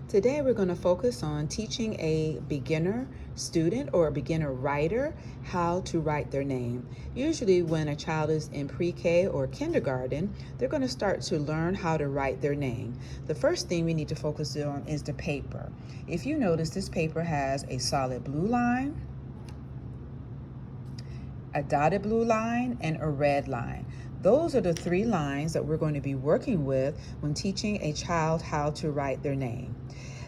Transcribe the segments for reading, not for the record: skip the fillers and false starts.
Today we're going to focus on teaching a beginner student or a beginner writer how to write their name. Usually when a child is in pre-K or kindergarten, they're going to start to learn how to write their name. The first thing we need to focus on is the paper. If you notice, this paper has a solid blue line, a dotted blue line, and a red line. Those are the three lines that we're going to be working with when teaching a child how to write their name.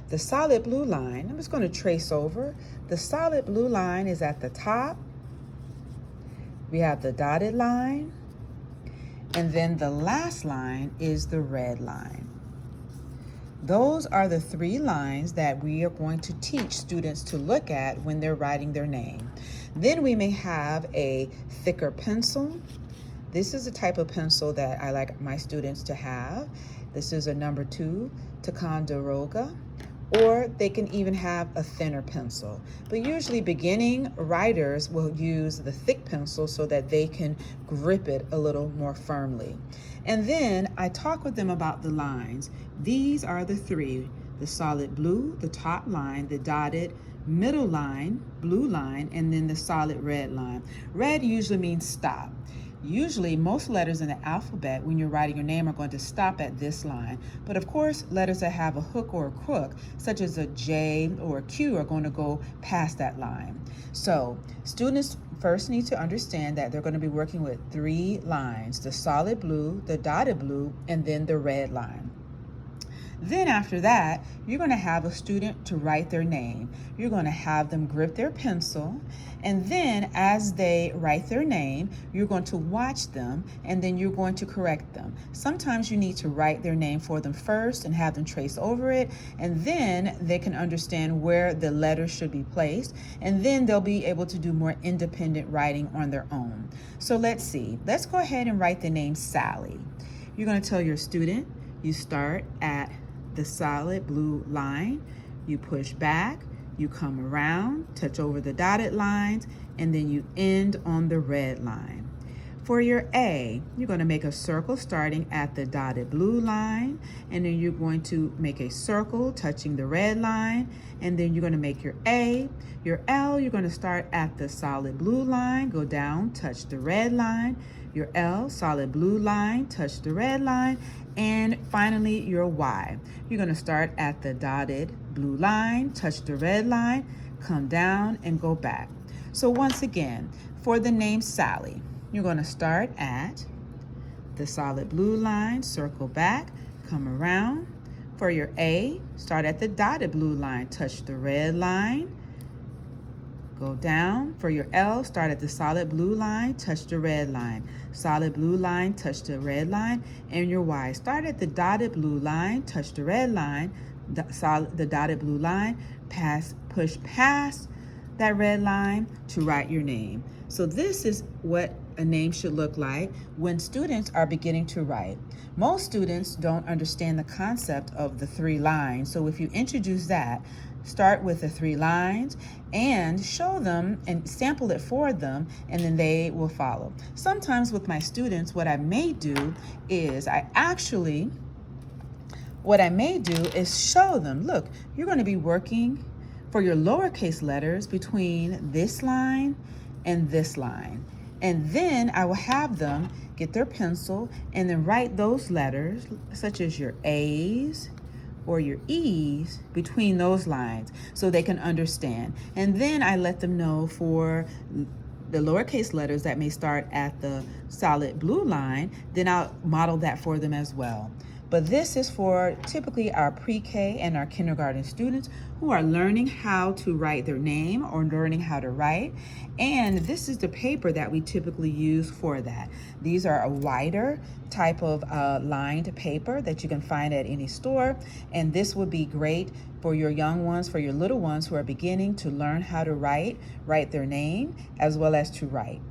The solid blue line, I'm just going to trace over. The solid blue line is at the top. We have the dotted line, and then the last line is the red line. Those are the three lines that we are going to teach students to look at when they're writing their name. Then we may have a thicker pencil. This is the type of pencil that I like my students to have. This is a number 2 Ticonderoga, or they can even have a thinner pencil. But usually beginning writers will use the thick pencil so that they can grip it a little more firmly. And then I talk with them about the lines. These are the three: the solid blue, the top line, the dotted middle line, blue line, and then the solid red line. Red usually means stop. Usually, most letters in the alphabet, when you're writing your name, are going to stop at this line. But of course, letters that have a hook or a crook, such as a J or a Q, are going to go past that line. So, students first need to understand that they're going to be working with three lines: the solid blue, the dotted blue, and then the red line. Then after that, you're going to have a student to write their name. You're going to have them grip their pencil, and then as they write their name, you're going to watch them, and then you're going to correct them. Sometimes you need to write their name for them first and have them trace over it, and then they can understand where the letters should be placed, and then they'll be able to do more independent writing on their own. So let's see. Let's go ahead and write the name Sally. You're going to tell your student, you start at the solid blue line, you push back, you come around, touch over the dotted lines, and then you end on the red line. For your A, you're going to make a circle starting at the dotted blue line, and then you're going to make a circle touching the red line, and then you're going to make your A. Your L, you're going to start at the solid blue line, go down, touch the red line. Your L, solid blue line, touch the red line, and finally your Y. You're going to start at the dotted blue line, touch the red line, come down, and go back. So once again, for the name Sally, you're going to start at the solid blue line, circle back, come around. For your A, start at the dotted blue line, touch the red line, go down. For your L, start at the solid blue line, touch the red line. Solid blue line, touch the red line. And your Y, start at the dotted blue line, touch the red line, the dotted blue line, push past that red line to write your name. So this is what a name should look like when students are beginning to write. Most students don't understand the concept of the three lines. So if you introduce that, start with the three lines and show them and sample it for them, and then they will follow. Sometimes with my students, what I may do is show them, look, you're going to be working for your lowercase letters between this line and this line. And then I will have them get their pencil and then write those letters, such as your A's or your E's, between those lines so they can understand. And then I let them know for the lowercase letters that may start at the solid blue line, then I'll model that for them as well. But this is for typically our pre-K and our kindergarten students who are learning how to write their name or learning how to write. And this is the paper that we typically use for that. These are a wider type of lined paper that you can find at any store. And this would be great for your young ones, for your little ones who are beginning to learn how to write their name, as well as to write.